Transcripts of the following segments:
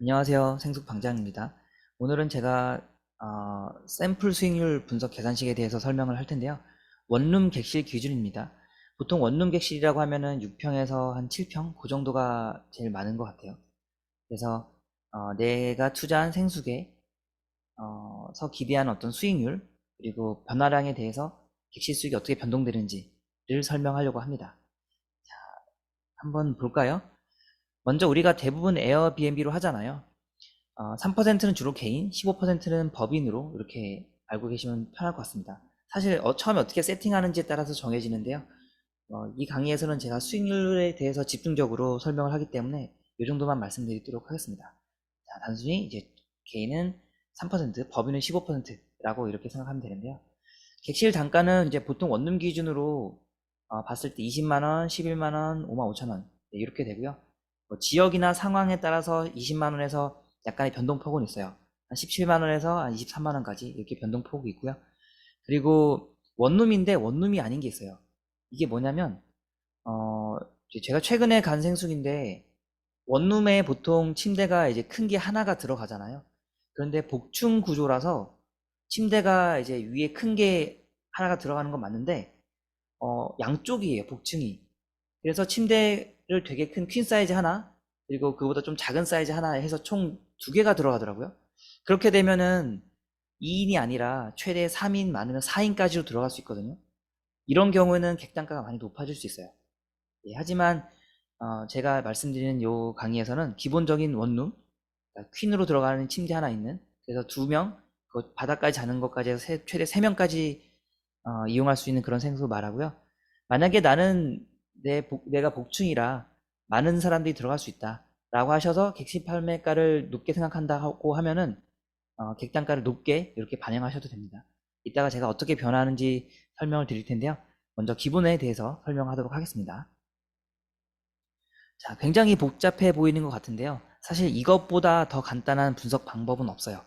안녕하세요. 생숙방장입니다. 오늘은 제가 샘플 수익률 분석 계산식에 대해서 설명을 할 텐데요. 원룸 객실 기준입니다. 보통 원룸 객실이라고 하면은 6평에서 한 7평 그 정도가 제일 많은 것 같아요. 그래서 내가 투자한 생숙에 서 기대한 어떤 수익률 그리고 변화량에 대해서 객실 수익이 어떻게 변동되는지를 설명하려고 합니다. 자, 한번 볼까요? 먼저 우리가 대부분 에어비앤비로 하잖아요. 3%는 주로 개인, 15%는 법인으로 이렇게 알고 계시면 편할 것 같습니다. 사실 처음에 어떻게 세팅하는지에 따라서 정해지는데요. 이 강의에서는 제가 수익률에 대해서 집중적으로 설명을 하기 때문에 이 정도만 말씀드리도록 하겠습니다. 자, 단순히 이제 개인은 3%, 법인은 15%라고 이렇게 생각하면 되는데요. 객실 단가는 이제 보통 원룸 기준으로 봤을 때 20만 원, 11만 원, 5만 5천 원 이렇게 되고요. 지역이나 상황에 따라서 20만 원에서 약간의 변동폭은 있어요. 한 17만 원에서 한 23만 원까지 이렇게 변동폭이 있고요. 그리고 원룸인데 원룸이 아닌 게 있어요. 이게 뭐냐면 제가 최근에 간 생숙인데 원룸에 보통 침대가 이제 큰 게 하나가 들어가잖아요. 그런데 복층 구조라서 침대가 이제 위에 큰 게 하나가 들어가는 건 맞는데 양쪽이에요, 복층이. 그래서 침대를 되게 큰 퀸 사이즈 하나, 그리고 그보다 좀 작은 사이즈 하나 해서 총 두 개가 들어가더라고요. 그렇게 되면은 2인이 아니라 최대 3인 많으면 4인까지로 들어갈 수 있거든요. 이런 경우에는 객단가가 많이 높아질 수 있어요. 예, 하지만 제가 말씀드리는 요 강의에서는 기본적인 원룸, 그러니까 퀸으로 들어가는 침대 하나 있는, 그래서 2명, 그 바닥까지 자는 것까지 해서 최대 3명까지 이용할 수 있는 그런 생수 말하고요. 만약에 나는 내가 복층이라 많은 사람들이 들어갈 수 있다 라고 하셔서 객실 판매가를 높게 생각한다고 하면은 객단가를 높게 이렇게 반영하셔도 됩니다. 이따가 제가 어떻게 변하는지 설명을 드릴 텐데요. 먼저 기본에 대해서 설명하도록 하겠습니다. 자, 굉장히 복잡해 보이는 것 같은데요. 사실 이것보다 더 간단한 분석 방법은 없어요.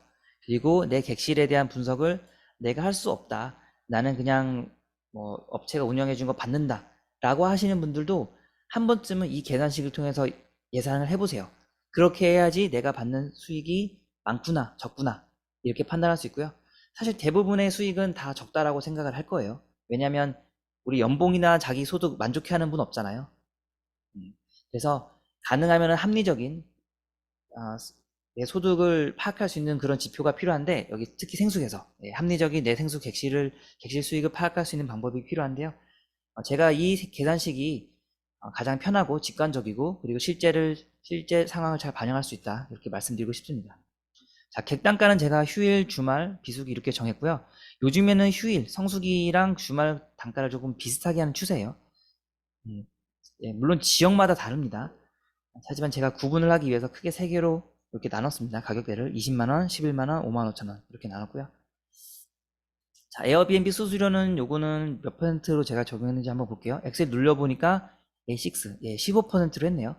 그리고 내 객실에 대한 분석을 내가 할 수 없다. 나는 그냥 뭐 업체가 운영해 준 거 받는다. 라고 하시는 분들도 한 번쯤은 이 계산식을 통해서 예상을 해보세요. 그렇게 해야지 내가 받는 수익이 많구나, 적구나. 이렇게 판단할 수 있고요. 사실 대부분의 수익은 다 적다라고 생각을 할 거예요. 왜냐하면 우리 연봉이나 자기 소득 만족해하는 분 없잖아요. 음. 그래서 가능하면 합리적인 내 소득을 파악할 수 있는 그런 지표가 필요한데 여기 특히 생숙에서 합리적인 내 생숙 객실 수익을 파악할 수 있는 방법이 필요한데요. 제가 이 계산식이 가장 편하고 직관적이고 그리고 실제 상황을 잘 반영할 수 있다 이렇게 말씀드리고 싶습니다. 자, 객단가는 제가 휴일, 주말, 비수기 이렇게 정했고요. 요즘에는 휴일, 성수기랑 주말 단가를 조금 비슷하게 하는 추세예요. 음, 물론 지역마다 다릅니다. 하지만 제가 구분을 하기 위해서 크게 세 개로 이렇게 나눴습니다. 가격대를 20만원, 11만원, 5만 5천원 이렇게 나눴고요. 자, 에어비앤비 수수료는 요거는 몇 퍼센트로 제가 적용했는지 한번 볼게요. 엑셀 눌러보니까 A6, 15%로 했네요.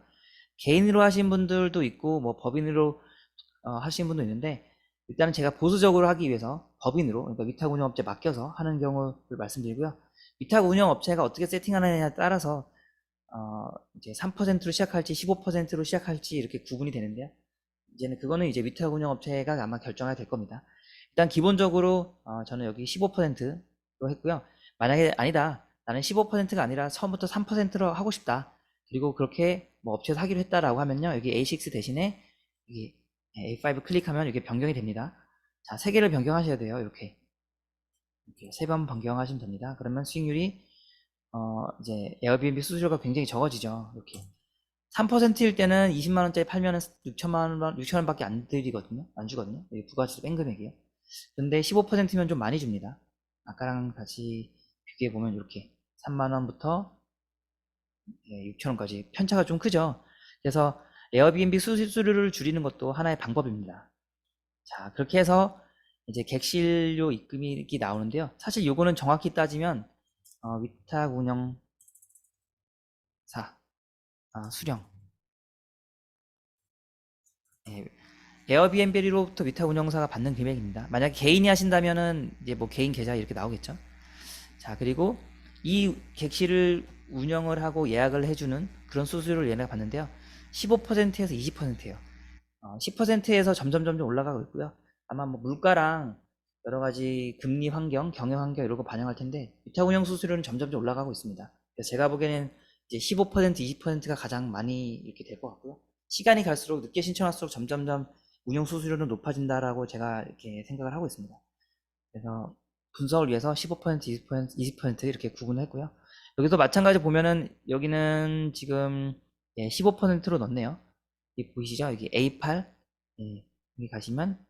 개인으로 하신 분들도 있고 뭐 법인으로 하신 분도 있는데 일단은 제가 보수적으로 하기 위해서 법인으로, 그러니까 위탁 운영업체 맡겨서 하는 경우를 말씀드리고요. 위탁 운영업체가 어떻게 세팅하느냐에 따라서 이제 3%로 시작할지 15%로 시작할지 이렇게 구분이 되는데요. 이제는 그거는 이제 위탁 운영업체가 아마 결정해야 될 겁니다. 일단 기본적으로 저는 여기 15%로 했고요. 만약에 아니다, 나는 15%가 아니라 처음부터 3%로 하고 싶다. 그리고 그렇게 뭐 업체에서 하기로 했다라고 하면요. 여기 A6 대신에 여기 A5 클릭하면 이게 변경이 됩니다. 자, 세 개를 변경하셔야 돼요. 이렇게 세 번 변경하시면 됩니다. 그러면 수익률이 이제 에어비앤비 수수료가 굉장히 적어지죠. 이렇게 3%일 때는 20만 원짜리 팔면은 6천만 원, 6천 원밖에 안 드리거든요. 안 주거든요. 부가세도 뺀 금액이에요. 근데 15%면 좀 많이 줍니다. 아까랑 같이 비교해 보면 이렇게 3만 원부터 6천 원까지 편차가 좀 크죠. 그래서 에어비앤비 수수료를 줄이는 것도 하나의 방법입니다. 자, 그렇게 해서 이제 객실료 입금이 나오는데요. 사실 요거는 정확히 따지면 위탁 운영사 수령, 예, 에어비앤비로부터 위탁 운영사가 받는 금액입니다. 만약에 개인이 하신다면은 이제 뭐 개인 계좌 이렇게 나오겠죠. 자, 그리고 이 객실을 운영을 하고 예약을 해주는 그런 수수료를 얘네가 받는데요. 15%에서 20%예요. 10%에서 점점 올라가고 있고요. 아마 뭐 물가랑 여러 가지 금리 환경, 경영 환경 이런 거 반영할 텐데 위탁운용 수수료는 점점 올라가고 있습니다. 그래서 제가 보기에는 이제 15%, 20%가 가장 많이 이렇게 될 것 같고요. 시간이 갈수록 늦게 신청할수록 점점 운용 수수료는 높아진다라고 제가 이렇게 생각을 하고 있습니다. 그래서 분석을 위해서 15%, 20% 이렇게 구분했고요. 여기서 마찬가지 보면은 여기는 지금 15%로 넣었네요. 여기 보이시죠? 여기 A8, 여기 가시면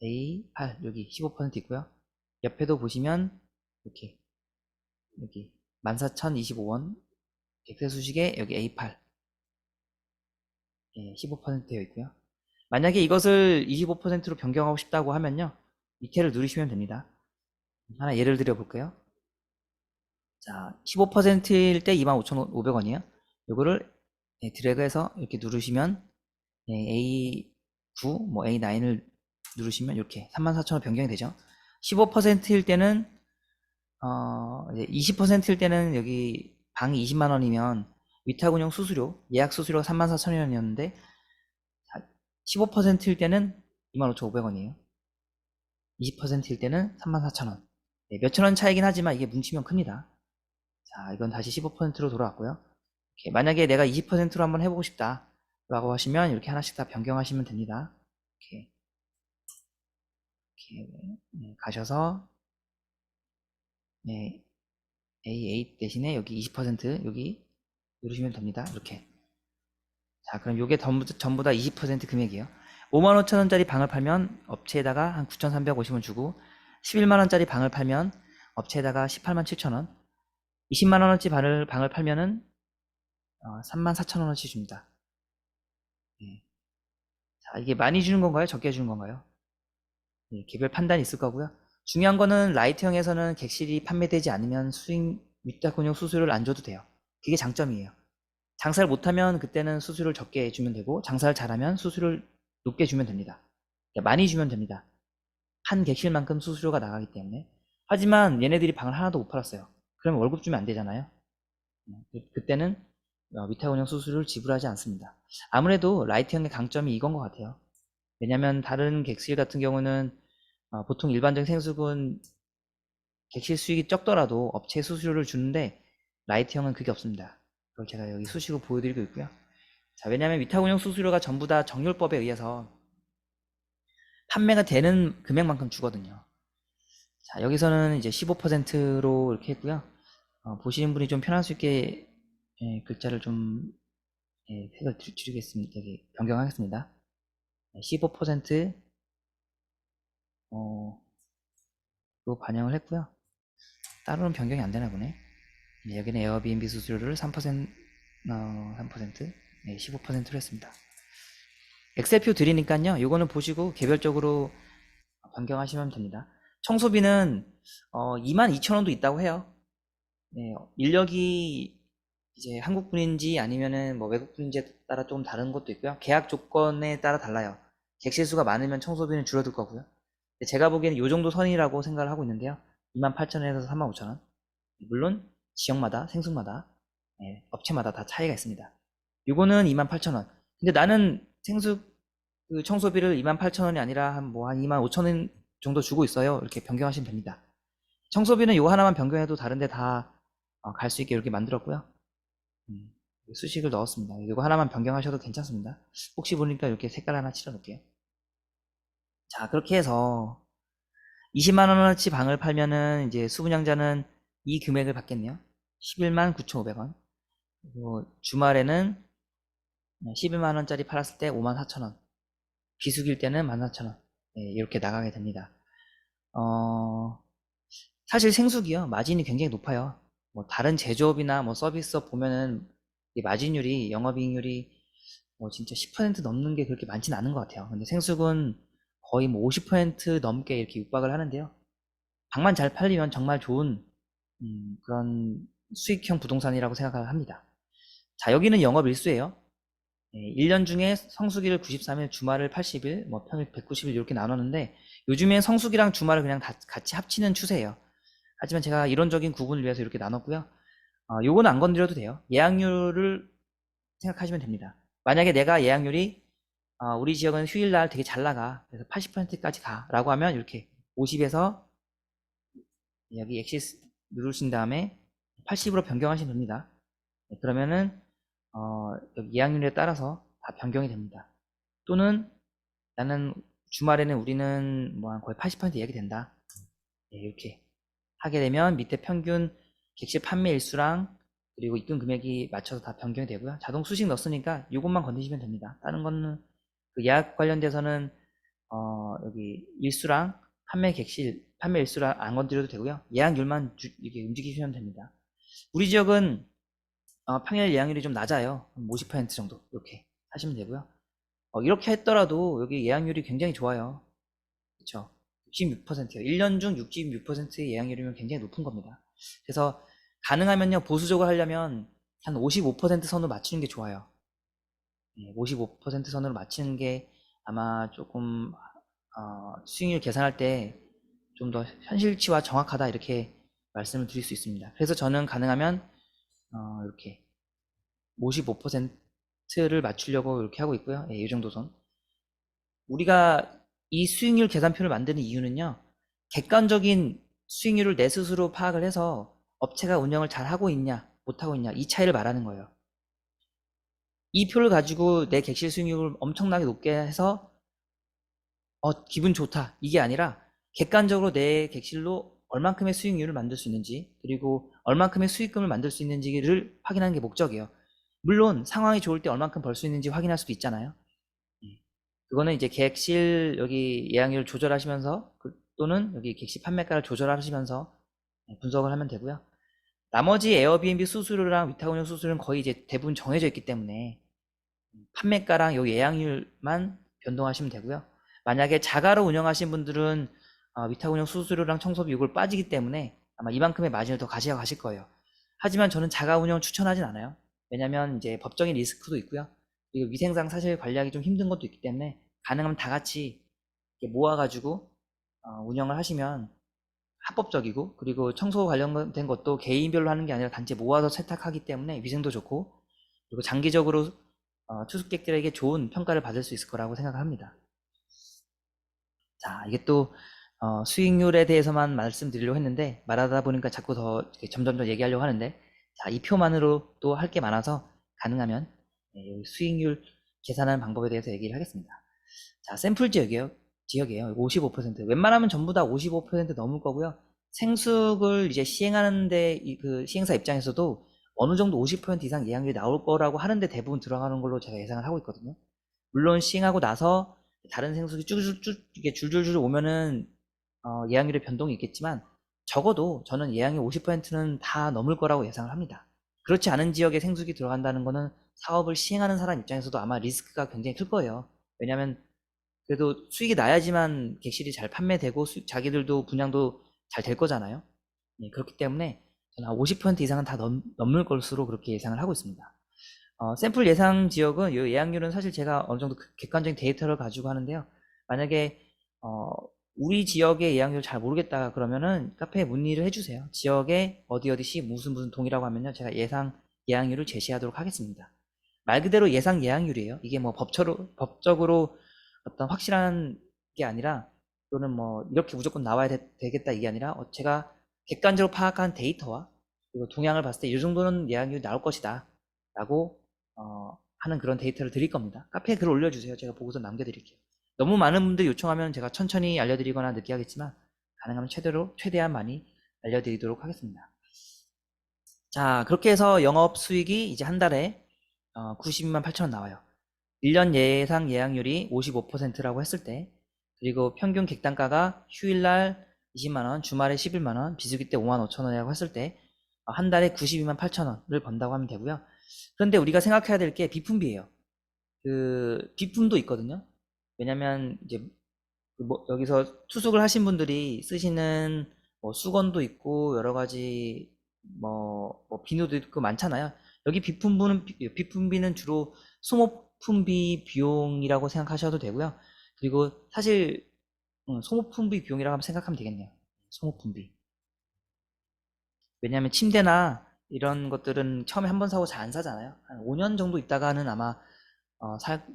A8 여기 15% 있고요. 옆에도 보시면 이렇게 여기 14,025원 백세 수식에 여기 A8 15% 되어 있고요. 만약에 이것을 25%로 변경하고 싶다고 하면요. 밑에를 누르시면 됩니다. 하나 예를 들어 볼까요? 자, 15%일 때 25,500원이에요. 요거를 드래그해서 이렇게 누르시면 A9, 뭐 A9을 누르시면 이렇게 34,000원 변경이 되죠. 15%일 때는 이제 20%일 때는 여기 방이 20만 원이면 위탁운영 수수료, 예약 수수료가 34,000원이었는데 15%일 때는 25,500원이에요. 20%일 때는 34,000원. 네, 몇천 원 차이긴 하지만 이게 뭉치면 큽니다. 자, 이건 다시 15%로 돌아왔고요. 이렇게 만약에 내가 20%로 한번 해보고 싶다 라고 하시면 이렇게 하나씩 다 변경하시면 됩니다. 이렇게 가셔서 A8 대신에 여기 20% 여기 누르시면 됩니다. 이렇게. 자, 그럼 요게 전부 다 20% 금액이에요. 55,000원짜리 방을 팔면 업체에다가 한 9,350원 주고 11만원짜리 방을 팔면 업체에다가 187,000원 20만원어치 방을 팔면은 34,000원어치 줍니다. 자, 이게 많이 주는 건가요? 적게 주는 건가요? 개별 판단이 있을 거고요. 중요한 거는 라이트형에서는 객실이 판매되지 않으면 수익 위탁운용 수수료를 안 줘도 돼요. 그게 장점이에요. 장사를 못하면 그때는 수수료를 적게 주면 되고 장사를 잘하면 수수료를 높게 주면 됩니다. 많이 주면 됩니다. 한 객실만큼 수수료가 나가기 때문에. 하지만 얘네들이 방을 하나도 못 팔았어요. 그러면 월급 주면 안 되잖아요. 그때는 위탁운영 수수료를 지불하지 않습니다. 아무래도 라이트형의 강점이 이건 것 같아요. 왜냐면 다른 객실 같은 경우는 보통 일반적인 생수군 객실 수익이 적더라도 업체 수수료를 주는데 라이트형은 그게 없습니다. 그걸 제가 여기 수식으로 보여드리고 있고요. 자, 왜냐하면 위탁운영 수수료가 전부 다 정률법에 의해서 판매가 되는 금액만큼 주거든요. 자, 여기서는 이제 15%로 이렇게 했고요. 보시는 분이 좀 편할 수 있게 글자를 좀 색을 줄이겠습니다. 여기 변경하겠습니다. 15% 로 반영을 했고요. 따로는 변경이 안 되나 보네. 여기는 에어비앤비 수수료를 3%, 15%로 했습니다. 엑셀표 드리니까요. 요거는 보시고 개별적으로 변경하시면 됩니다. 청소비는 22,000원도 있다고 해요. 인력이 이제 한국 분인지 아니면은 뭐 외국 분인지에 따라 조금 다른 것도 있고요. 계약 조건에 따라 달라요. 객실 수가 많으면 청소비는 줄어들 거고요. 제가 보기에는 요 정도 선이라고 생각을 하고 있는데요. 28,000원에서 35,000원. 물론 지역마다 생수마다 업체마다 다 차이가 있습니다. 요거는 28,000원. 근데 나는 생수 그 청소비를 28,000원이 아니라 한 25,000원 정도 주고 있어요. 이렇게 변경하시면 됩니다. 청소비는 요거 하나만 변경해도 다른데 다 갈 수 있게 이렇게 만들었고요. 수식을 넣었습니다. 이거 하나만 변경하셔도 괜찮습니다. 혹시 보니까 이렇게 색깔 하나 칠해 놓을게요. 자, 그렇게 해서 20만원어치 방을 팔면은 이제 수분양자는 이 금액을 받겠네요. 11만 9,500원. 그리고 주말에는 11만원짜리 팔았을 때 54,000원. 비수기일 때는 14,000원. 이렇게 나가게 됩니다. 사실 생수기요. 마진이 굉장히 높아요. 뭐 다른 제조업이나 뭐 서비스업 보면은 이 마진율이 영업이익률이 뭐 진짜 10% 넘는 게 그렇게 많지는 않은 것 같아요. 근데 생수군 거의 뭐 50% 넘게 이렇게 육박을 하는데요. 방만 잘 팔리면 정말 좋은 그런 수익형 부동산이라고 생각을 합니다. 자, 여기는 영업 일수예요. 1년 중에 성수기를 93일, 주말을 80일, 뭐 평일 190일 이렇게 나눴는데 요즘엔 성수기랑 주말을 그냥 다 같이 합치는 추세예요. 하지만 제가 이론적인 구분을 위해서 이렇게 나눴고요. 요거는 안 건드려도 돼요. 예약률을 생각하시면 됩니다. 만약에 내가 예약률이 우리 지역은 휴일날 되게 잘 나가. 그래서 80%까지 가. 라고 하면 이렇게 50에서 여기 엑시스 누르신 다음에 80으로 변경하시면 됩니다. 네, 그러면은 여기 예약률에 따라서 다 변경이 됩니다. 또는 나는 주말에는 우리는 뭐 한 거의 80% 예약이 된다. 네, 이렇게 하게 되면 밑에 평균 객실 판매 일수랑 그리고 입금 금액이 맞춰서 다 변경이 되고요. 자동 수식 넣었으니까 이것만 건드시면 됩니다. 다른 거는 그 예약 관련돼서는 여기 일수랑 판매 객실, 판매 일수랑 안 건드려도 되고요. 예약률만 이렇게 움직이시면 됩니다. 우리 지역은 평일 예약률이 좀 낮아요. 50% 정도 이렇게 하시면 되고요. 이렇게 했더라도 여기 예약률이 굉장히 좋아요. 그쵸? 66%요. 1년 중 66%의 예약률이면 굉장히 높은 겁니다. 그래서 가능하면요, 보수적으로 하려면 한 55% 선으로 맞추는 게 좋아요. 55% 선으로 맞추는 게 아마 조금 수익률 계산할 때 좀 더 현실치와 정확하다 이렇게 말씀을 드릴 수 있습니다. 그래서 저는 가능하면 이렇게 55%를 맞추려고 이렇게 하고 있고요. 이 정도 선. 우리가 이 수익률 계산표를 만드는 이유는요, 객관적인 수익률을 내 스스로 파악을 해서 업체가 운영을 잘 하고 있냐, 못하고 있냐, 이 차이를 말하는 거예요. 이 표를 가지고 내 객실 수익률을 엄청나게 높게 해서 기분 좋다, 이게 아니라 객관적으로 내 객실로 얼만큼의 수익률을 만들 수 있는지, 그리고 얼만큼의 수익금을 만들 수 있는지를 확인하는 게 목적이에요. 물론 상황이 좋을 때 얼만큼 벌 수 있는지 확인할 수도 있잖아요. 그거는 이제 객실 여기 예약률 조절하시면서 또는 여기 객실 판매가를 조절하시면서 분석을 하면 되고요. 나머지 에어비앤비 수수료랑 위탁 운영 수수료는 거의 이제 대부분 정해져 있기 때문에 판매가랑 요 예약률만 변동하시면 되고요. 만약에 자가로 운영하신 분들은 위탁 운영 수수료랑 청소비 요걸 빠지기 때문에 아마 이만큼의 마진을 더 가실 거예요. 하지만 저는 자가 운영 추천하진 않아요. 왜냐면 이제 법적인 리스크도 있고요. 그리고 위생상 사실 관리하기 좀 힘든 것도 있기 때문에 가능하면 다 같이 모아가지고 운영을 하시면 합법적이고, 그리고 청소 관련된 것도 개인별로 하는 게 아니라 단체 모아서 세탁하기 때문에 위생도 좋고, 그리고 장기적으로 투숙객들에게 좋은 평가를 받을 수 있을 거라고 생각을 합니다. 자, 이게 또 수익률에 대해서만 말씀드리려고 했는데 말하다 보니까 자꾸 더 점점 더 얘기하려고 하는데, 자, 이 표만으로 또 할 게 많아서 가능하면 수익률 계산하는 방법에 대해서 얘기를 하겠습니다. 자, 샘플 지역이에요. 55%. 웬만하면 전부 다 55% 넘을 거고요. 생숙을 이제 시행하는데 그 시행사 입장에서도 어느 정도 50% 이상 예약률이 나올 거라고 하는데 대부분 들어가는 걸로 제가 예상을 하고 있거든요. 물론 시행하고 나서 다른 생숙이 쭉쭉쭉 이게 줄줄줄 오면은 예약률의 변동이 있겠지만, 적어도 저는 예약률 50%는 다 넘을 거라고 예상을 합니다. 그렇지 않은 지역에 생숙이 들어간다는 거는 사업을 시행하는 사람 입장에서도 아마 리스크가 굉장히 클 거예요. 왜냐하면 그래도 수익이 나야지만 객실이 잘 판매되고 자기들도 분양도 잘 될 거잖아요. 그렇기 때문에 저는 50% 이상은 다 넘을 것으로 그렇게 예상을 하고 있습니다. 샘플 예상 지역은 이 예약률은 사실 제가 어느 정도 객관적인 데이터를 가지고 하는데요. 만약에 우리 지역의 예약률 잘 모르겠다 그러면은 카페에 문의를 해주세요. 지역에 어디시 무슨 동이라고 하면요, 제가 예상 예약률을 제시하도록 하겠습니다. 말 그대로 예상 예약률이에요. 이게 뭐 법적으로 어떤 확실한 게 아니라, 또는 뭐 이렇게 무조건 나와야 되겠다 이게 아니라, 제가 객관적으로 파악한 데이터와 그리고 동향을 봤을 때 이 정도는 예약률이 나올 것이다 라고 하는 그런 데이터를 드릴 겁니다. 카페에 글 올려주세요. 제가 보고서 남겨드릴게요. 너무 많은 분들이 요청하면 제가 천천히 알려드리거나 늦게 하겠지만, 가능하면 최대한 많이 알려드리도록 하겠습니다. 자, 그렇게 해서 영업 수익이 이제 한 달에 92만 8천 원 나와요. 1년 예상 예약률이 55%라고 했을 때, 그리고 평균 객단가가 휴일날 20만원, 주말에 11만원, 비수기 때 5만 5천 원이라고 했을 때 한 달에 92만 8천 원을 번다고 하면 되고요. 그런데 우리가 생각해야 될 게 비품비예요. 그 비품도 있거든요. 왜냐면 이제 뭐 여기서 투숙을 하신 분들이 쓰시는 뭐 수건도 있고 여러 가지 뭐 비누도 있고 많잖아요. 여기 비품비는 주로 소모품비 비용이라고 생각하셔도 되고요. 그리고 사실 소모품비 비용이라고 하면 생각하면 되겠네요. 소모품비. 왜냐하면 침대나 이런 것들은 처음에 한 번 사고 잘 안 사잖아요. 한 5년 정도 있다가는 아마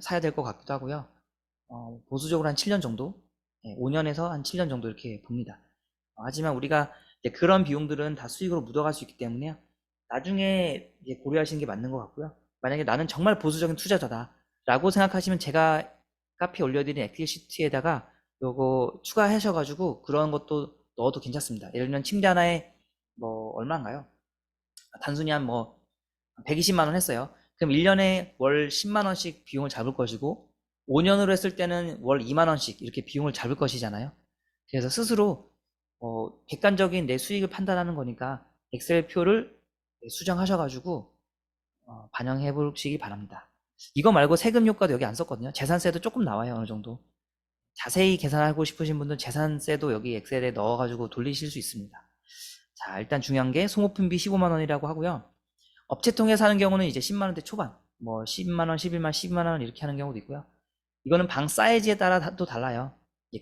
사야 될 것 같기도 하고요. 보수적으로 한 7년 정도, 5년에서 한 7년 정도 이렇게 봅니다. 하지만 우리가 이제 그런 비용들은 다 수익으로 묻어갈 수 있기 때문에요. 나중에 이제 고려하시는 게 맞는 것 같고요. 만약에 나는 정말 보수적인 투자자다라고 생각하시면 제가 카페에 올려드린 엑셀 시트에다가 요거 추가하셔가지고 그런 것도 넣어도 괜찮습니다. 예를 들면 침대 하나에 뭐 얼마인가요? 단순히 한 뭐 120만 원 했어요. 그럼 1년에 월 10만 원씩 비용을 잡을 것이고 5년으로 했을 때는 월 2만 원씩 이렇게 비용을 잡을 것이잖아요. 그래서 스스로 객관적인 내 수익을 판단하는 거니까 엑셀표를 수정하셔가지고 반영해 보시기 바랍니다. 이거 말고 세금 효과도 여기 안 썼거든요. 재산세도 조금 나와요. 어느 정도. 자세히 계산하고 싶으신 분들은 재산세도 여기 엑셀에 넣어가지고 돌리실 수 있습니다. 자, 일단 중요한 게 송호품비 15만 원이라고 하고요. 업체 통해서 하는 경우는 이제 10만 원대 초반, 뭐 10만 원, 11만 원, 12만 원 이렇게 하는 경우도 있고요. 이거는 방 사이즈에 따라 또 달라요.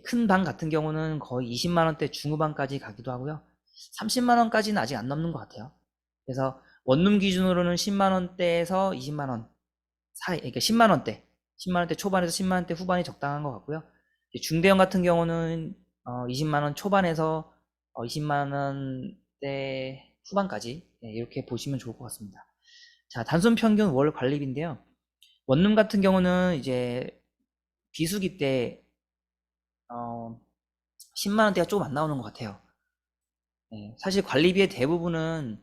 큰 방 같은 경우는 거의 20만 원대 중후반까지 가기도 하고요. 30만 원까지는 아직 안 넘는 것 같아요. 그래서 원룸 기준으로는 10만 원대에서 20만 원 사이, 그러니까 10만 원대, 10만 원대 초반에서 10만 원대 후반이 적당한 것 같고요. 중대형 같은 경우는 20만 원 초반에서 20만 원대 후반까지 이렇게 보시면 좋을 것 같습니다. 자, 단순 평균 월 관리비인데요. 원룸 같은 경우는 이제 비수기 때 10만 원대가 조금 안 나오는 것 같아요. 사실 관리비의 대부분은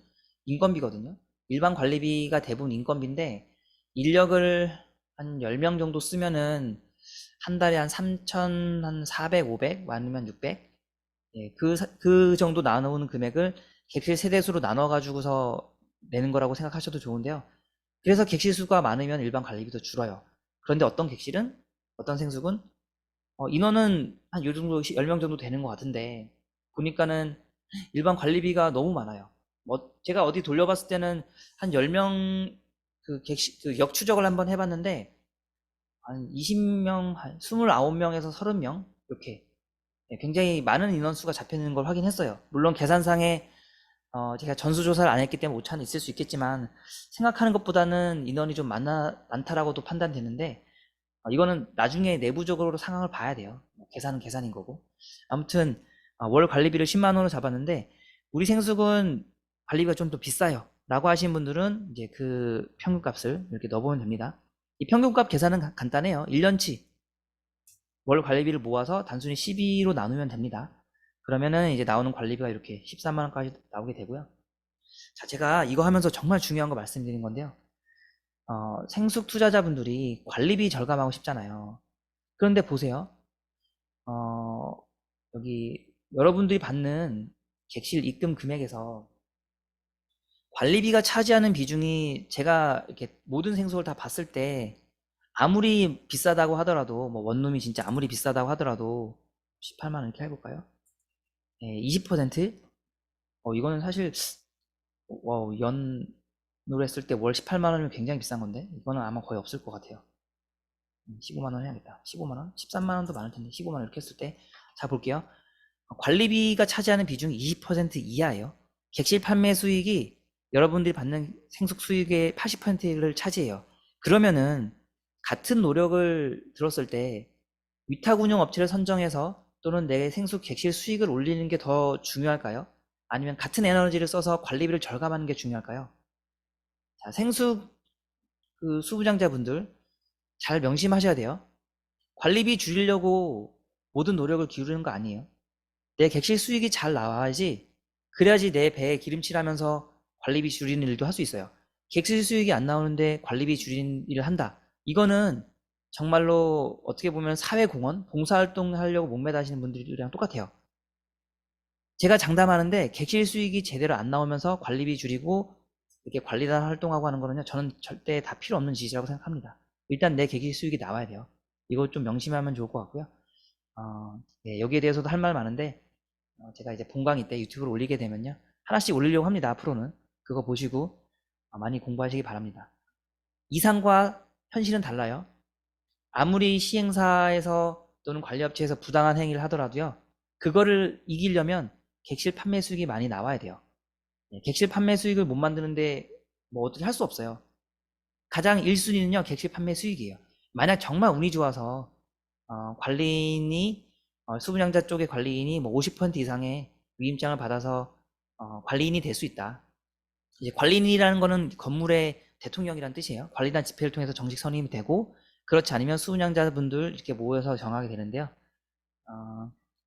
인건비거든요. 일반 관리비가 대부분 인건비인데 인력을 한 10명 정도 쓰면은 한 달에 한 3천, 한 400, 500, 아니면 600. 그 정도 나누는 금액을 객실 세대수로 나눠가지고서 내는 거라고 생각하셔도 좋은데요. 그래서 객실 수가 많으면 일반 관리비도 줄어요. 그런데 어떤 객실은, 어떤 생숙은 인원은 한 요 정도 10명 정도 되는 것 같은데 보니까는 일반 관리비가 너무 많아요. 뭐 제가 어디 돌려봤을 때는 한 10명 그 역추적을 한번 해봤는데 한 20명, 한 29명에서 30명 이렇게 굉장히 많은 인원수가 잡히는 걸 확인했어요. 물론 계산상에 제가 전수조사를 안 했기 때문에 오차는 있을 수 있겠지만 생각하는 것보다는 인원이 좀 많다라고도 판단되는데 이거는 나중에 내부적으로 상황을 봐야 돼요. 계산은 계산인 거고. 아무튼 월 관리비를 10만 원으로 잡았는데 우리 생숙은 관리비가 좀 더 비싸요. 라고 하신 분들은 이제 그 평균값을 이렇게 넣어보면 됩니다. 이 평균값 계산은 간단해요. 1년치 월 관리비를 모아서 단순히 12로 나누면 됩니다. 그러면은 이제 나오는 관리비가 이렇게 13만 원까지 나오게 되고요. 자, 제가 이거 하면서 정말 중요한 거 말씀드린 건데요. 생숙 투자자분들이 관리비 절감하고 싶잖아요. 그런데 보세요. 어, 여기 여러분들이 받는 객실 입금 금액에서 관리비가 차지하는 비중이 제가 이렇게 모든 생수를 다 봤을 때 아무리 비싸다고 하더라도 뭐 원룸이 진짜 아무리 비싸다고 하더라도 18만 원 이렇게 해볼까요? 20%? 이거는 사실 연으로 했을 때 월 18만 원이면 굉장히 비싼 건데 이거는 아마 거의 없을 것 같아요. 15만 원 해야겠다. 15만 원? 13만 원도 많을 텐데 15만 원 이렇게 했을 때 자 볼게요. 관리비가 차지하는 비중이 20% 이하예요. 객실 판매 수익이 여러분들이 받는 생숙 수익의 80%를 차지해요. 그러면은 같은 노력을 들었을 때 위탁 운영 업체를 선정해서 또는 내 생숙 객실 수익을 올리는 게 더 중요할까요? 아니면 같은 에너지를 써서 관리비를 절감하는 게 중요할까요? 자, 생숙 그 수부장자분들 잘 명심하셔야 돼요. 관리비 줄이려고 모든 노력을 기울이는 거 아니에요. 내 객실 수익이 잘 나와야지, 그래야지 내 배에 기름칠하면서 관리비 줄이는 일도 할 수 있어요. 객실 수익이 안 나오는데 관리비 줄이는 일을 한다. 이거는 정말로 어떻게 보면 사회공헌, 봉사활동 하려고 목매다시는 분들이랑 똑같아요. 제가 장담하는데 객실 수익이 제대로 안 나오면서 관리비 줄이고 이렇게 관리단 활동하고 하는 거는요, 저는 절대 다 필요 없는 짓이라고 생각합니다. 일단 내 객실 수익이 나와야 돼요. 이거 좀 명심하면 좋을 것 같고요. 여기에 대해서도 할 말 많은데 제가 이제 본강의 때 유튜브로 올리게 되면요, 하나씩 올리려고 합니다. 앞으로는 그거 보시고 많이 공부하시기 바랍니다. 이상과 현실은 달라요. 아무리 시행사에서 또는 관리업체에서 부당한 행위를 하더라도요, 그거를 이기려면 객실 판매 수익이 많이 나와야 돼요. 객실 판매 수익을 못 만드는데 뭐 어떻게 할 수 없어요. 가장 1순위는요 객실 판매 수익이에요. 만약 정말 운이 좋아서 관리인이 수분양자 쪽의 관리인이 뭐 50% 이상의 위임장을 받아서 관리인이 될 수 있다. 이제 관리인이라는 거는 건물의 대통령이란 뜻이에요. 관리단 집회를 통해서 정식 선임이 되고, 그렇지 않으면 수분양자분들 이렇게 모여서 정하게 되는데요.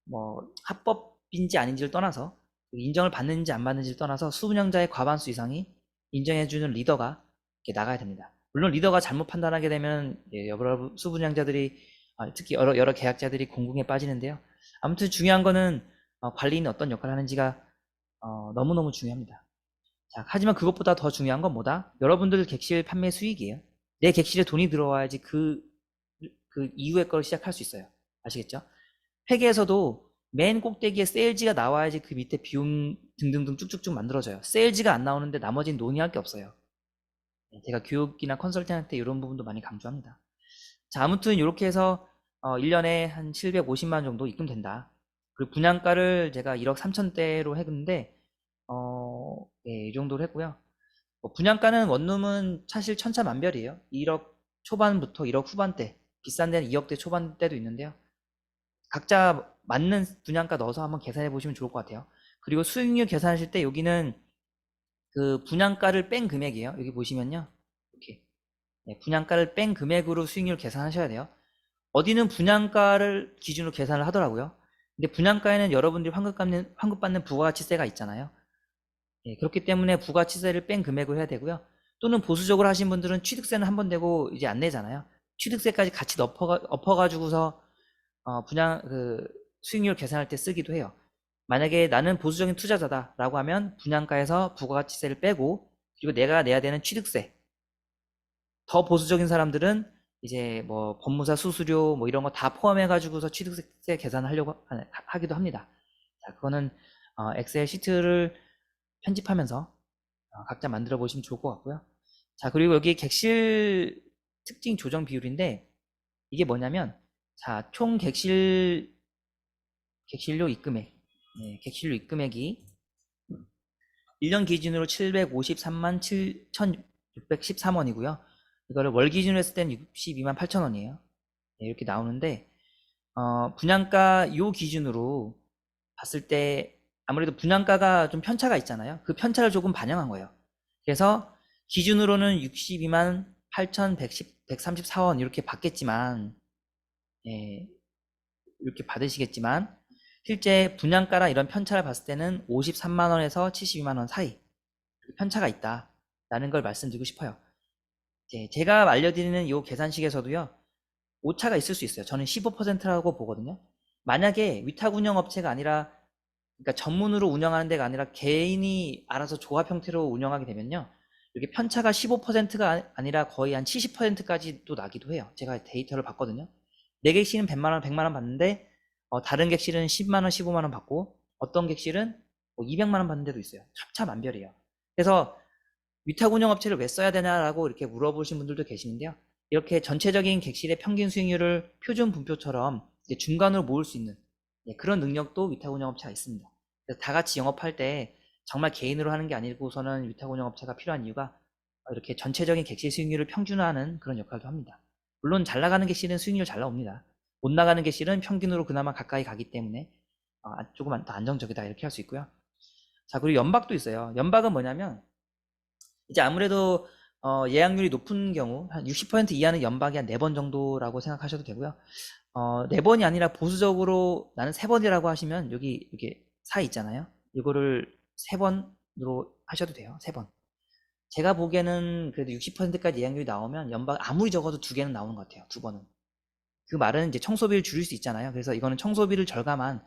뭐 합법인지 아닌지를 떠나서, 인정을 받는지 안 받는지를 떠나서 수분양자의 과반수 이상이 인정해주는 리더가 이렇게 나가야 됩니다. 물론 리더가 잘못 판단하게 되면 여러 수분양자들이 특히 여러 계약자들이 공궁에 빠지는데요. 아무튼 중요한 거는 관리인이 어떤 역할을 하는지가 너무너무 중요합니다. 자, 하지만 그것보다 더 중요한 건 뭐다? 여러분들 객실 판매 수익이에요. 내 객실에 돈이 들어와야지 그 이후의 걸 시작할 수 있어요. 아시겠죠? 회계에서도 맨 꼭대기에 세일즈가 나와야지 그 밑에 비용 등등등 쭉쭉쭉 만들어져요. 세일즈가 안 나오는데 나머지는 논의할 게 없어요. 제가 교육이나 컨설팅할 때 이런 부분도 많이 강조합니다. 자, 아무튼 이렇게 해서 1년에 한 750만 정도 입금된다. 그리고 분양가를 제가 1억 3천대로 했는데 네, 이 정도로 했고요. 분양가는 원룸은 사실 천차만별이에요. 1억 초반부터 1억 후반대, 비싼 데는 2억대 초반대도 있는데요. 각자 맞는 분양가 넣어서 한번 계산해 보시면 좋을 것 같아요. 그리고 수익률 계산하실 때 여기는 그 분양가를 뺀 금액이에요. 여기 보시면요. 이렇게 분양가를 뺀 금액으로 수익률 계산하셔야 돼요. 어디는 분양가를 기준으로 계산을 하더라고요. 근데 분양가에는 여러분들이 환급받는 부가가치세가 있잖아요. 그렇기 때문에 부가치세를 뺀 금액을 해야 되고요. 또는 보수적으로 하신 분들은 취득세는 한 번 내고 이제 안 내잖아요. 취득세까지 같이 엎어가지고서 분양 수익률 계산할 때 쓰기도 해요. 만약에 나는 보수적인 투자자다라고 하면 분양가에서 부가가치세를 빼고, 그리고 내가 내야 되는 취득세, 더 보수적인 사람들은 이제 뭐 법무사 수수료 뭐 이런 거 다 포함해 가지고서 취득세 계산을 하려고 하기도 합니다. 자, 그거는 엑셀 시트를 편집하면서 각자 만들어 보시면 좋을 것 같고요. 자, 그리고 여기 객실 특징 조정 비율인데, 이게 뭐냐면, 자, 총 객실료 입금액, 객실료 입금액이 1년 기준으로 753만 7,613원이고요. 이거를 월 기준으로 했을 때는 62만 8천원이에요. 이렇게 나오는데, 분양가 요 기준으로 봤을 때 아무래도 분양가가 좀 편차가 있잖아요. 그 편차를 조금 반영한 거예요. 그래서 기준으로는 62만 8,134원 이렇게 받겠지만, 이렇게 받으시겠지만, 실제 분양가랑 이런 편차를 봤을 때는 53만 원에서 72만 원 사이 편차가 있다라는 걸 말씀드리고 싶어요. 제가 알려드리는 이 계산식에서도요, 오차가 있을 수 있어요. 저는 15%라고 보거든요. 만약에 위탁 운영 업체가 아니라, 그러니까 전문으로 운영하는 데가 아니라 개인이 알아서 조합 형태로 운영하게 되면요, 이렇게 편차가 15%가 아니라 거의 한 70%까지도 나기도 해요. 제가 데이터를 봤거든요. 내 객실은 100만 원, 100만 원 받는데 다른 객실은 10만 원, 15만 원 받고, 어떤 객실은 뭐 200만 원 받는 데도 있어요. 천차만별이에요. 그래서 위탁 운영 업체를 왜 써야 되냐라고 이렇게 물어보신 분들도 계시는데요. 이렇게 전체적인 객실의 평균 수익률을 표준 분표처럼 이제 중간으로 모을 수 있는 그런 능력도 위탁 운영 업체가 있습니다. 그래서 다 같이 영업할 때 정말 개인으로 하는 게 아니고서는 위탁 운영 업체가 필요한 이유가 이렇게 전체적인 객실 수익률을 평준화하는 그런 역할도 합니다. 물론 잘 나가는 객실은 수익률 잘 나옵니다. 못 나가는 객실은 평균으로 그나마 가까이 가기 때문에 조금 더 안정적이다 이렇게 할 수 있고요. 자, 그리고 연박도 있어요. 연박은 뭐냐면 이제 아무래도 예약률이 높은 경우 한 60% 이하는 연박이 한 4번 정도라고 생각하셔도 되고요. 4번이 아니라 보수적으로 나는 3번이라고 하시면 여기 이렇게 사이 있잖아요. 이거를 3번으로 하셔도 돼요. 3번. 제가 보기에는 그래도 60%까지 예약률이 나오면 연박 아무리 적어도 2개는 나오는 것 같아요. 2번은. 그 말은 이제 청소비를 줄일 수 있잖아요. 그래서 이거는 청소비를 절감한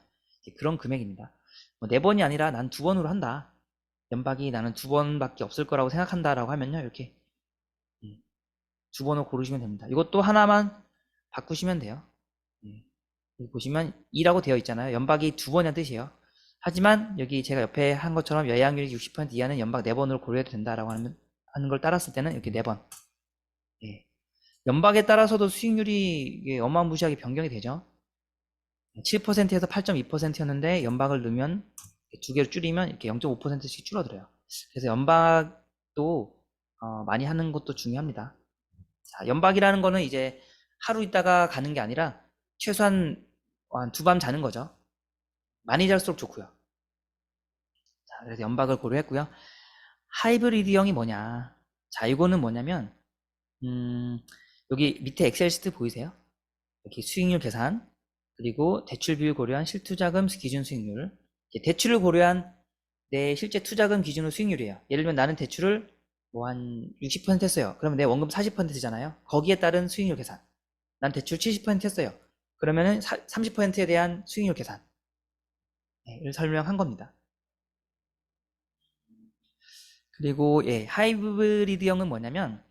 그런 금액입니다. 뭐 4번이 아니라 난 2번으로 한다. 연박이 나는 2번밖에 없을 거라고 생각한다라고 하면요. 이렇게 2번을 고르시면 됩니다. 이것도 하나만 바꾸시면 돼요. 여기 보시면 2라고 되어 있잖아요. 연박이 2번이라는 뜻이에요. 하지만 여기 제가 옆에 한 것처럼 예약률이 60% 이하는 연박 4번으로 고려해도 된다라고 하는 걸 따랐을 때는 이렇게 4번. 연박에 따라서도 수익률이 어마무시하게 변경이 되죠. 7%에서 8.2%였는데 연박을 넣으면 2개로 줄이면 이렇게 0.5%씩 줄어들어요. 그래서 연박도 많이 하는 것도 중요합니다. 자, 연박이라는 거는 이제 하루 있다가 가는 게 아니라 최소한 한 두 밤 자는 거죠. 많이 잘수록 좋고요. 자, 그래서 연박을 고려했고요. 하이브리드형이 뭐냐? 자, 이거는 뭐냐면 여기 밑에 엑셀 시트 보이세요? 여기 수익률 계산, 그리고 대출 비율 고려한 실투자금 기준 수익률. 대출을 고려한 내 실제 투자금 기준으로 수익률이에요. 예를 들면 나는 대출을 뭐 한 60% 했어요. 그러면 내 원금 40%잖아요. 거기에 따른 수익률 계산. 난 대출 70% 했어요. 그러면은 30%에 대한 수익률 계산을 설명한 겁니다. 그리고 하이브리드형은 뭐냐면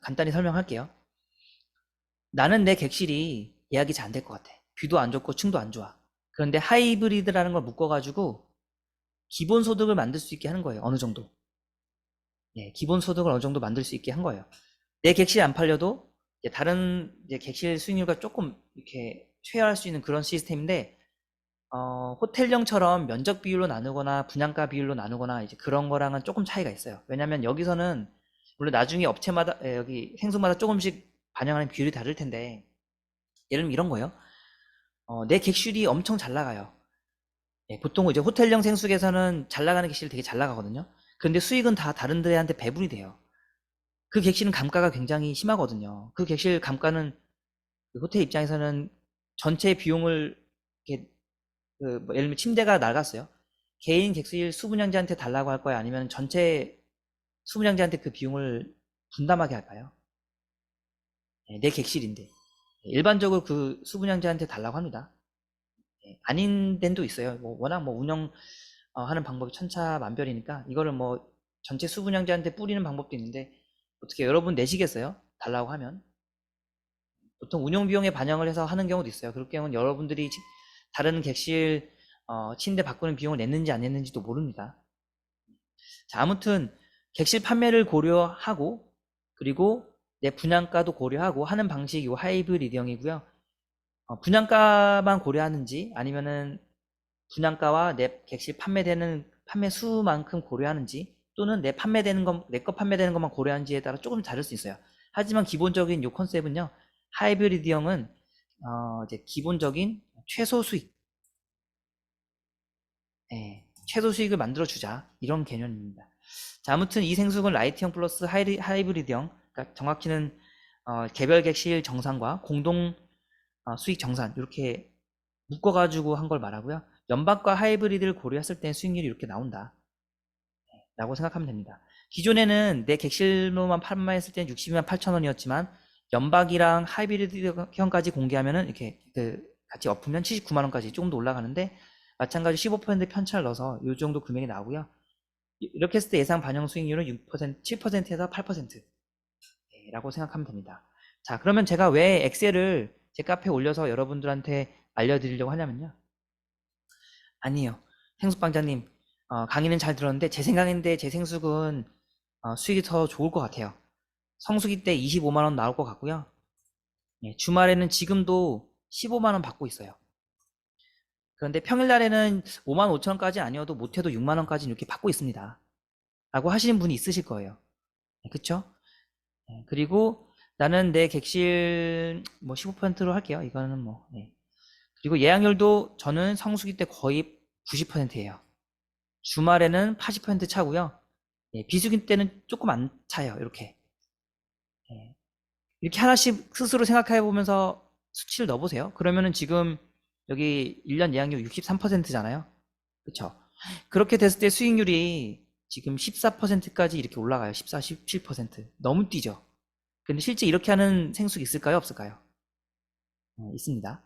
간단히 설명할게요. 나는 내 객실이 예약이 잘 안 될 것 같아. 뷰도 안 좋고 층도 안 좋아. 그런데 하이브리드라는 걸 묶어가지고 기본소득을 만들 수 있게 하는 거예요. 어느 정도. 기본소득을 어느 정도 만들 수 있게 한 거예요. 내 객실이 안 팔려도 다른 객실 수익률과 조금 이렇게 최하할 수 있는 그런 시스템인데, 호텔형처럼 면적 비율로 나누거나 분양가 비율로 나누거나 이제 그런 거랑은 조금 차이가 있어요. 왜냐면 여기서는 물론 나중에 업체마다 여기 생수마다 조금씩 반영하는 비율이 다를 텐데, 예를 들면 이런 거예요. 내 객실이 엄청 잘 나가요. 보통 이제 호텔형 생수에서는 잘 나가는 객실 되게 잘 나가거든요. 그런데 수익은 다 다른 데한테 배분이 돼요. 그 객실은 감가가 굉장히 심하거든요. 그 객실 감가는 그 호텔 입장에서는 전체 비용을 이렇게 뭐 예를 들면 침대가 낡았어요. 개인 객실 수분양자한테 달라고 할 거야? 아니면 전체 수분양자한테 그 비용을 분담하게 할까요? 내 객실인데. 일반적으로 그 수분양자한테 달라고 합니다. 아닌 데도 있어요. 뭐 워낙 뭐 운영 하는 방법이 천차만별이니까 이거를 뭐 전체 수분양자한테 뿌리는 방법도 있는데 어떻게 여러분 내시겠어요? 달라고 하면 보통 운영 비용에 반영을 해서 하는 경우도 있어요. 그럴 경우는 여러분들이 다른 객실 침대 바꾸는 비용을 냈는지 안 냈는지도 모릅니다. 자, 아무튼 객실 판매를 고려하고 그리고 내 분양가도 고려하고 하는 방식이 하이브리드형이고요. 분양가만 고려하는지 아니면은 분양가와 내 객실 판매되는 판매 수만큼 고려하는지 또는 내 거 판매되는 것만 고려하는지에 따라 조금 다를 수 있어요. 하지만 기본적인 요 컨셉은요. 하이브리드형은 이제 기본적인 최소 수익, 최소 수익을 만들어 주자 이런 개념입니다. 자, 아무튼 이 생수는 라이트형 플러스 하이브리드형, 그러니까 정확히는 개별 객실 정산과 공동 수익 정산 이렇게 묶어가지고 한 걸 말하고요. 연박과 하이브리드를 고려했을 때 수익률이 이렇게 나온다 라고 생각하면 됩니다. 기존에는 내 객실로만 판매했을 때는 62만 8천 원이었지만 연박이랑 하이브리드형까지 공개하면은 이렇게 같이 엎으면 79만 원까지 조금 더 올라가는데, 마찬가지 15% 편차를 넣어서 이 정도 금액이 나오고요. 이렇게 했을 때 예상 반영 수익률은 6%, 7%에서 8% 라고 생각하면 됩니다. 자, 그러면 제가 왜 엑셀을 제 카페에 올려서 여러분들한테 알려드리려고 하냐면요. 아니에요. 생숙방장님, 강의는 잘 들었는데 제 생각인데 제 생숙은 수익이 더 좋을 것 같아요. 성수기 때 25만 원 나올 것 같고요. 주말에는 지금도 15만 원 받고 있어요. 그런데 평일날에는 5만 5천 원까지 아니어도 못해도 6만 원까지 이렇게 받고 있습니다. 라고 하시는 분이 있으실 거예요. 그쵸? 그리고 나는 내 객실 뭐 15%로 할게요. 이거는 뭐. 그리고 예약률도 저는 성수기 때 거의 90%예요. 주말에는 80% 차고요. 비수기 때는 조금 안 차요. 이렇게. 이렇게 하나씩 스스로 생각해 보면서 수치를 넣어보세요. 그러면은 지금 여기 1년 예약률 63%잖아요. 그쵸? 그렇게 됐을 때 수익률이 지금 14%까지 이렇게 올라가요. 14, 17%. 너무 뛰죠? 근데 실제 이렇게 하는 생수가 있을까요? 없을까요? 있습니다.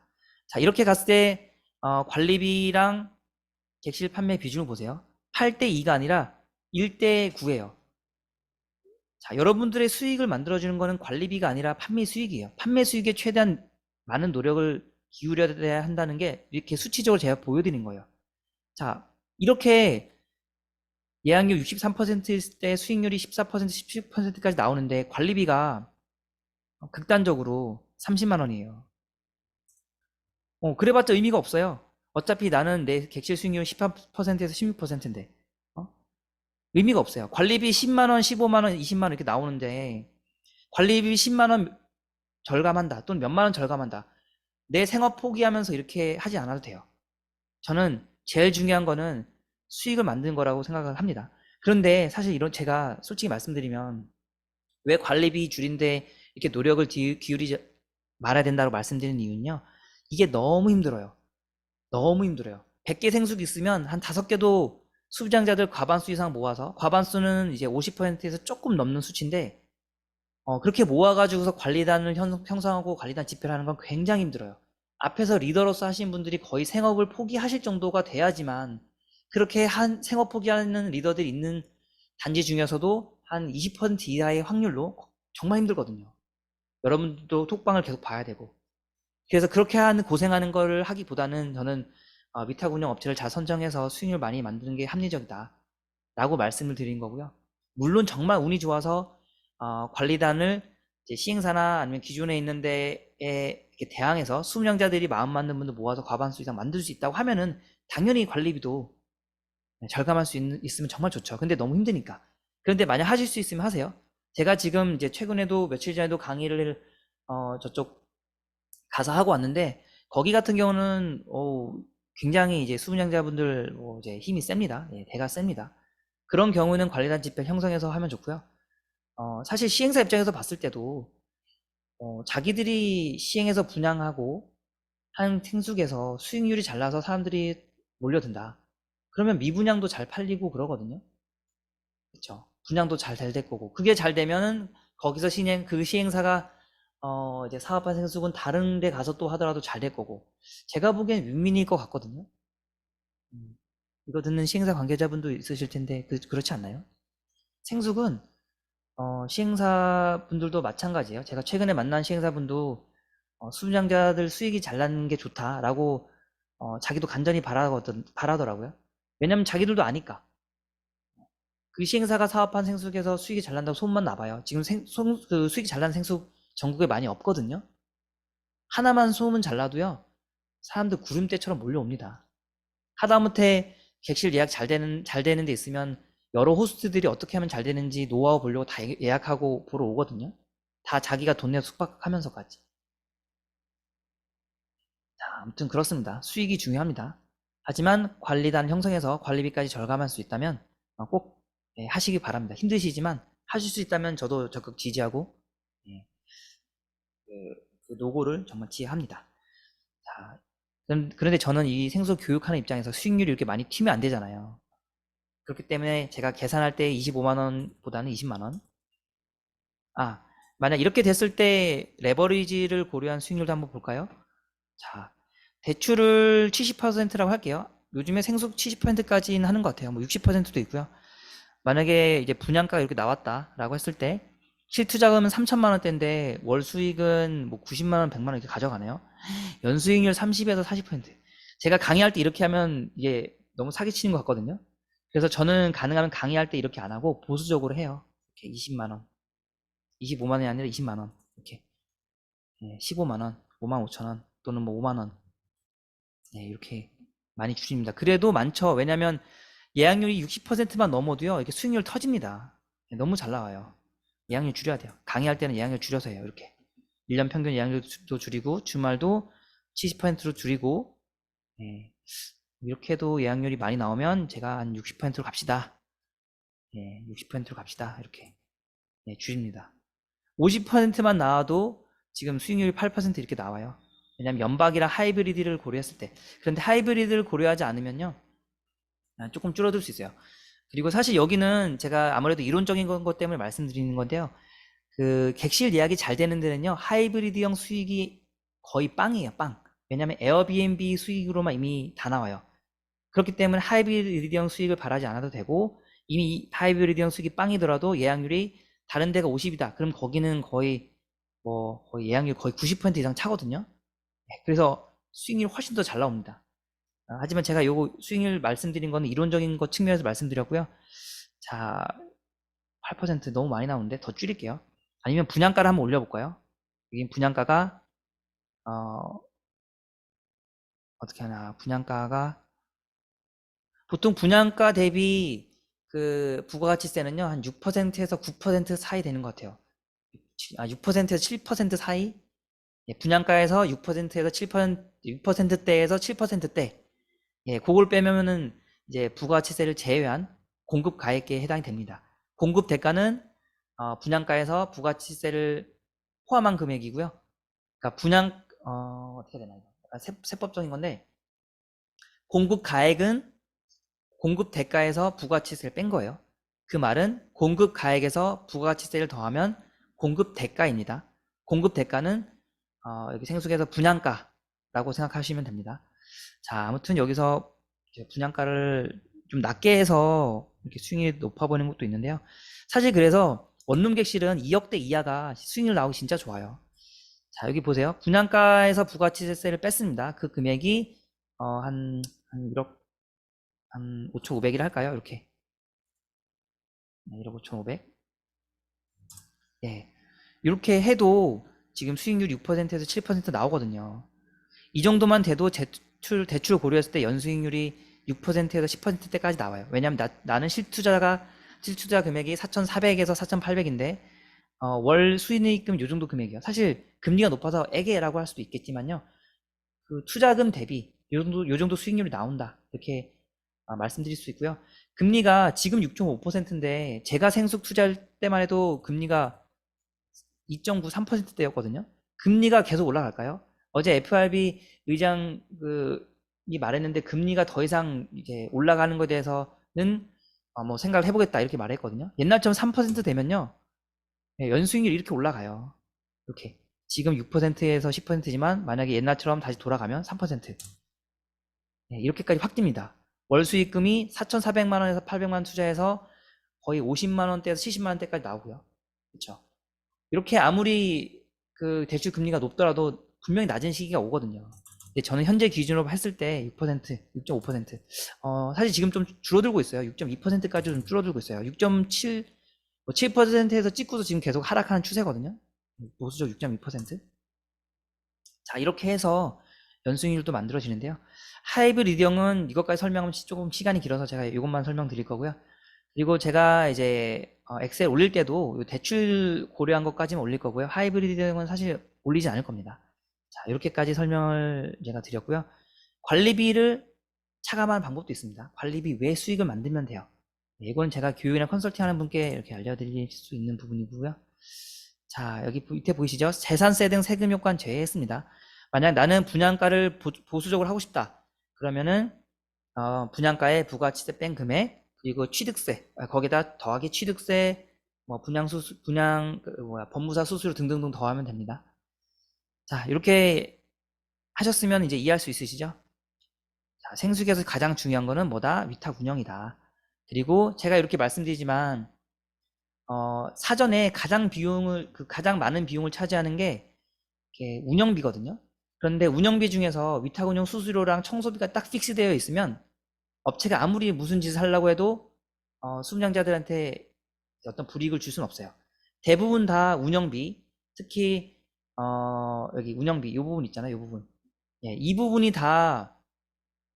자, 이렇게 갔을 때 관리비랑 객실 판매 비중을 보세요. 8대 2가 아니라 1대 9예요. 자, 여러분들의 수익을 만들어주는 거는 관리비가 아니라 판매 수익이에요. 판매 수익에 최대한 많은 노력을 기울여야 한다는 게 이렇게 수치적으로 제가 보여드린 거예요. 자, 이렇게 예약률 63%일 때 수익률이 14%, 17%까지 나오는데 관리비가 극단적으로 30만 원이에요. 그래봤자 의미가 없어요. 어차피 나는 내 객실 수익률 18%에서 16%인데 의미가 없어요. 관리비 10만 원, 15만 원, 20만 원 이렇게 나오는데 관리비 10만 원 절감한다 또는 몇만 원 절감한다. 내 생업 포기하면서 이렇게 하지 않아도 돼요. 저는 제일 중요한 거는 수익을 만드는 거라고 생각을 합니다. 그런데 사실 이런 제가 솔직히 말씀드리면 왜 관리비 줄인데 이렇게 노력을 기울이지 말아야 된다고 말씀드리는 이유는요. 이게 너무 힘들어요. 너무 힘들어요. 100개 생수기 있으면 한 5개도 수부장자들 과반수 이상 모아서 과반수는 이제 50%에서 조금 넘는 수치인데 그렇게 모아가지고서 관리단을 형성하고 관리단 집회를 하는 건 굉장히 힘들어요. 앞에서 리더로서 하신 분들이 거의 생업을 포기하실 정도가 돼야지만 그렇게 한 생업 포기하는 리더들이 있는 단지 중에서도 한 20% 이하의 확률로 정말 힘들거든요. 여러분도 톡방을 계속 봐야 되고. 그래서 그렇게 하는 고생하는 걸 하기보다는 저는 위탁 운영 업체를 잘 선정해서 수익률 많이 만드는 게 합리적이다 라고 말씀을 드린 거고요. 물론 정말 운이 좋아서 관리단을 이제 시행사나 아니면 기존에 있는 데에 이렇게 대항해서 수명자들이 마음 맞는 분들 모아서 과반수 이상 만들 수 있다고 하면은 당연히 관리비도 절감할 수 있으면 정말 좋죠. 근데 너무 힘드니까. 그런데 만약 하실 수 있으면 하세요. 제가 지금 이제 최근에도 며칠 전에도 강의를 저쪽 가서 하고 왔는데 거기 같은 경우는 굉장히 이제 수분양자분들 이제 힘이 셉니다. 예, 대가 셉니다. 그런 경우는 관리단 집회 형성해서 하면 좋고요. 사실 시행사 입장에서 봤을 때도 자기들이 시행해서 분양하고 한 생숙에서 수익률이 잘 나서 사람들이 몰려든다. 그러면 미분양도 잘 팔리고 그러거든요. 그렇죠. 분양도 잘 될 거고 그게 잘 되면은 거기서 그 시행사가 이제 사업한 생숙은 다른 데 가서 또 하더라도 잘 될 거고 제가 보기엔 윈윈일 것 같거든요. 이거 듣는 시행사 관계자분도 있으실 텐데 그렇지 않나요? 생숙은 시행사분들도 마찬가지예요. 제가 최근에 만난 시행사분도 수분양자들 수익이 잘 나는 게 좋다라고 자기도 간절히 바라더라고요. 왜냐면 자기들도 아니까. 그 시행사가 사업한 생숙에서 수익이 잘 난다고 소문만 나봐요. 지금 그 수익이 잘 나는 생숙 전국에 많이 없거든요. 하나만 소문 잘 나도요. 사람들 구름대처럼 몰려옵니다. 하다못해 객실 예약 잘 되는 데 있으면 여러 호스트들이 어떻게 하면 잘 되는지 노하우 보려고 다 예약하고 보러 오거든요. 다 자기가 돈 내서 숙박하면서까지. 자, 아무튼 그렇습니다. 수익이 중요합니다. 하지만 관리단 형성해서 관리비까지 절감할 수 있다면 꼭 하시기 바랍니다. 힘드시지만 하실 수 있다면 저도 적극 지지하고 예, 그 노고를 정말 지지합니다. 자, 그런데 저는 이 생수 교육하는 입장에서 수익률이 이렇게 많이 튀면 안 되잖아요. 그렇기 때문에 제가 계산할 때 25만 원보다는 20만 원. 만약 이렇게 됐을 때 레버리지를 고려한 수익률도 한번 볼까요? 자, 대출을 70%라고 할게요. 요즘에 생수 70%까지는 하는 것 같아요. 뭐 60%도 있고요. 만약에 이제 분양가가 이렇게 나왔다라고 했을 때 실투자금은 3천만 원대인데 월 수익은 뭐 90만 원, 100만 원 이렇게 가져가네요. 연수익률 30에서 40%. 제가 강의할 때 이렇게 하면 이게 너무 사기치는 것 같거든요. 그래서 저는 가능하면 강의할 때 이렇게 안 하고 보수적으로 해요. 이렇게 20만 원, 25만 원이 아니라 20만 원 이렇게 15만 원, 5만 5천 원 또는 뭐 5만 원 이렇게 많이 줄입니다. 그래도 많죠. 왜냐하면 예약률이 60%만 넘어도요 이렇게 수익률 터집니다. 너무 잘 나와요. 예약률 줄여야 돼요. 강의할 때는 예약률 줄여서 해요. 이렇게 1년 평균 예약률도 줄이고 주말도 70%로 줄이고 이렇게 해도 예약률이 많이 나오면 제가 한 60%로 갑시다. 60%로 갑시다. 이렇게 줄입니다. 50%만 나와도 지금 수익률이 8% 이렇게 나와요. 왜냐면 연박이랑 하이브리드를 고려했을 때. 그런데 하이브리드를 고려하지 않으면요. 조금 줄어들 수 있어요. 그리고 사실 여기는 제가 아무래도 이론적인 것 때문에 말씀드리는 건데요. 그 객실 예약이 잘 되는 데는요. 하이브리드형 수익이 거의 빵이에요. 빵. 왜냐면 에어비앤비 수익으로만 이미 다 나와요. 그렇기 때문에 하이브리드형 수익을 바라지 않아도 되고 이미 하이브리드형 수익이 빵이더라도 예약률이 다른 데가 50이다. 그럼 거기는 거의 거의 예약률 거의 90% 이상 차거든요. 그래서 수익률이 훨씬 더 잘 나옵니다. 하지만 제가 요거 수익률 말씀드린 거는 이론적인 것 측면에서 말씀드렸고요. 자, 8% 너무 많이 나오는데 더 줄일게요. 아니면 분양가를 한번 올려볼까요? 여기 분양가가 어떻게 하나 분양가가 보통 분양가 대비 그 부가가치세는요 한 6%에서 9% 사이 되는 것 같아요. 6%에서 7% 사이, 예, 분양가에서 6%에서 7%, 6%대에서 7%대, 예, 그걸 빼면은 이제 부가치세를 제외한 공급 가액에 해당이 됩니다. 공급 대가는 분양가에서 부가치세를 포함한 금액이고요. 그러니까 어떻게 해야 되나, 이거 세법적인 건데, 공급 가액은 공급 대가에서 부가치세를 뺀 거예요. 그 말은 공급 가액에서 부가치세를 더하면 공급 대가입니다. 공급 대가는 여기 생수에서 분양가라고 생각하시면 됩니다. 자, 아무튼 여기서 분양가를 좀 낮게 해서 이렇게 수익률이 높아 보이는 것도 있는데요. 사실 그래서 원룸 객실은 2억대 이하가 수익률 나오기 진짜 좋아요. 자, 여기 보세요. 분양가에서 부가치세를 뺐습니다. 그 금액이 한 1억 한 5,500이라 할까요? 이렇게. 네, 1억 5,500. 예. 이렇게 해도 지금 수익률 6%에서 7% 나오거든요. 이 정도만 돼도 대출 고려했을 때 연수익률이 6%에서 10%대까지 나와요. 왜냐면 나는 실투자 금액이 4,400에서 4,800인데 월 수익금 요 정도 금액이에요. 사실 금리가 높아서 애게라고 할 수도 있겠지만요. 그 투자금 대비 요 정도 수익률이 나온다. 이렇게 말씀드릴 수 있고요. 금리가 지금 6.5%인데 제가 생숙 투자할 때만 해도 금리가 2.9, 3%대였거든요. 금리가 계속 올라갈까요? 어제 FRB 의장 이 말했는데 금리가 더 이상 이제 올라가는 것에 대해서는 뭐 생각을 해보겠다 이렇게 말했거든요. 옛날처럼 3% 되면요, 연수익률이 이렇게 올라가요. 이렇게 지금 6%에서 10%지만 만약에 옛날처럼 다시 돌아가면 3%. 이렇게까지 확 뜁니다. 월 수익금이 4,400만 원에서 800만 원 투자해서 거의 50만 원대에서 70만 원대까지 나오고요. 그렇죠? 이렇게 아무리 그 대출 금리가 높더라도 분명히 낮은 시기가 오거든요. 근데 저는 현재 기준으로 했을 때 6%, 6.5%. 사실 지금 좀 줄어들고 있어요. 6.2%까지 좀 줄어들고 있어요. 6.7, 7%에서 찍고서 지금 계속 하락하는 추세거든요. 보수적 6.2%. 자, 이렇게 해서 연수익률도 만들어지는데요. 하이브리드형은 이것까지 설명하면 조금 시간이 길어서 제가 이것만 설명드릴 거고요. 그리고 제가 이제 엑셀 올릴 때도 대출 고려한 것까지는 올릴 거고요. 하이브리드형은 사실 올리지 않을 겁니다. 자, 이렇게까지 설명을 제가 드렸고요. 관리비를 차감하는 방법도 있습니다. 관리비 외 수익을 만들면 돼요. 네, 이건 제가 교육이나 컨설팅 하는 분께 이렇게 알려드릴 수 있는 부분이고요. 자, 여기 밑에 보이시죠? 재산세 등 세금 효과는 제외했습니다. 만약 나는 분양가를 보수적으로 하고 싶다. 그러면은 분양가에 부가치세 뺀 금액, 그리고 취득세, 거기다 더하기 취득세, 뭐 법무사 수수료 등등등 더하면 됩니다. 자, 이렇게 하셨으면 이제 이해할 수 있으시죠? 자, 생수기에서 가장 중요한 거는 뭐다? 위탁 운영이다. 그리고 제가 이렇게 말씀드리지만 사전에 가장 많은 비용을 차지하는 게 운영비거든요. 그런데 운영비 중에서 위탁 운영 수수료랑 청소비가 딱 픽스되어 있으면 업체가 아무리 무슨 짓을 하려고 해도 수분양자들한테 어떤 불이익을 줄 수는 없어요. 대부분 다 운영비, 특히 여기 운영비 이 부분 있잖아요. 이 부분. 예, 이 부분이 다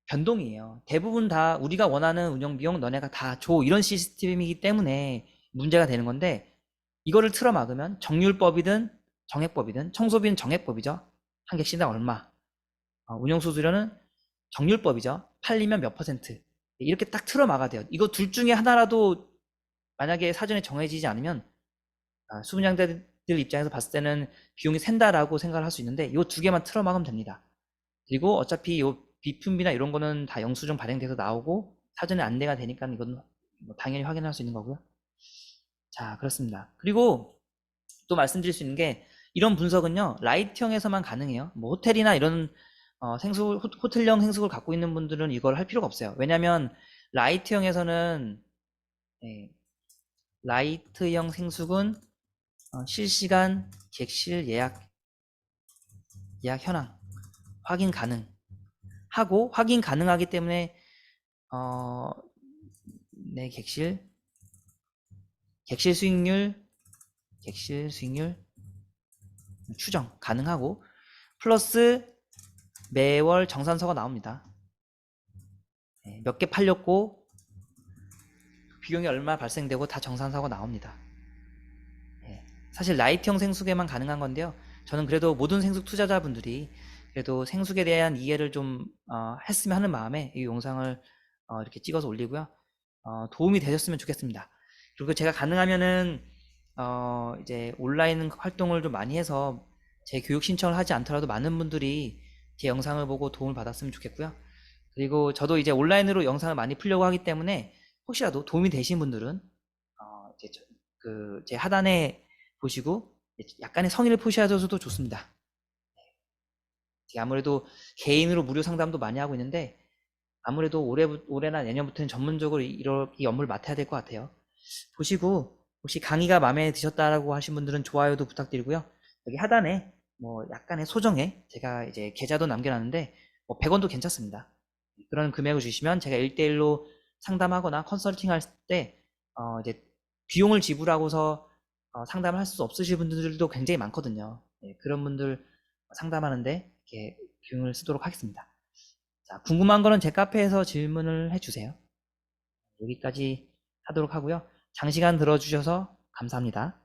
변동이에요. 대부분 다 우리가 원하는 운영비용 너네가 다 줘, 이런 시스템이기 때문에 문제가 되는 건데, 이거를 틀어막으면 정률법이든 정액법이든, 청소비는 정액법이죠. 한 객실당 얼마, 운영수수료는 정률법이죠. 팔리면 몇 퍼센트. 이렇게 딱 틀어막아야 돼요. 이거 둘 중에 하나라도 만약에 사전에 정해지지 않으면 수분양자들 입장에서 봤을 때는 비용이 샌다라고 생각을 할 수 있는데, 이 두 개만 틀어막으면 됩니다. 그리고 어차피 이 비품비나 이런 거는 다 영수증 발행돼서 나오고 사전에 안내가 되니까 이건 뭐 당연히 확인할 수 있는 거고요. 자, 그렇습니다. 그리고 또 말씀드릴 수 있는 게, 이런 분석은요 라이트형에서만 가능해요. 뭐 호텔이나 이런 호텔형 생수를 갖고 있는 분들은 이걸 할 필요가 없어요. 왜냐하면 라이트형에서는, 라이트형 생수는 실시간 객실 예약 현황 확인 가능하고, 확인 가능하기 때문에 내 객실 수익률 추정 가능하고, 플러스 매월 정산서가 나옵니다. 몇 개 팔렸고 비용이 얼마 발생되고 다 정산서가 나옵니다. 사실 라이트형 생수계만 가능한 건데요. 저는 그래도 모든 생수 투자자분들이 그래도 생수에 대한 이해를 좀 했으면 하는 마음에 이 영상을 이렇게 찍어서 올리고요. 도움이 되셨으면 좋겠습니다. 그리고 제가 가능하면은 이제 온라인 활동을 좀 많이 해서 제 교육 신청을 하지 않더라도 많은 분들이 제 영상을 보고 도움을 받았으면 좋겠고요. 그리고 저도 이제 온라인으로 영상을 많이 풀려고 하기 때문에 혹시라도 도움이 되신 분들은 이제 제 하단에 보시고 약간의 성의를 표시하셔도 좋습니다. 아무래도 개인으로 무료 상담도 많이 하고 있는데 아무래도 올해나 내년부터는 전문적으로 이 업무를 맡아야 될 것 같아요. 보시고 혹시 강의가 마음에 드셨다라고 하신 분들은 좋아요도 부탁드리고요. 여기 하단에 뭐 약간의 소정에 제가 이제 계좌도 남겨놨는데 뭐 100원도 괜찮습니다. 그런 금액을 주시면 제가 1대1로 상담하거나 컨설팅 할 때 이제 비용을 지불하고서 상담을 할 수 없으실 분들도 굉장히 많거든요. 예, 그런 분들 상담하는데 이렇게 비용을 쓰도록 하겠습니다. 자, 궁금한 거는 제 카페에서 질문을 해주세요. 여기까지 하도록 하고요. 장시간 들어주셔서 감사합니다.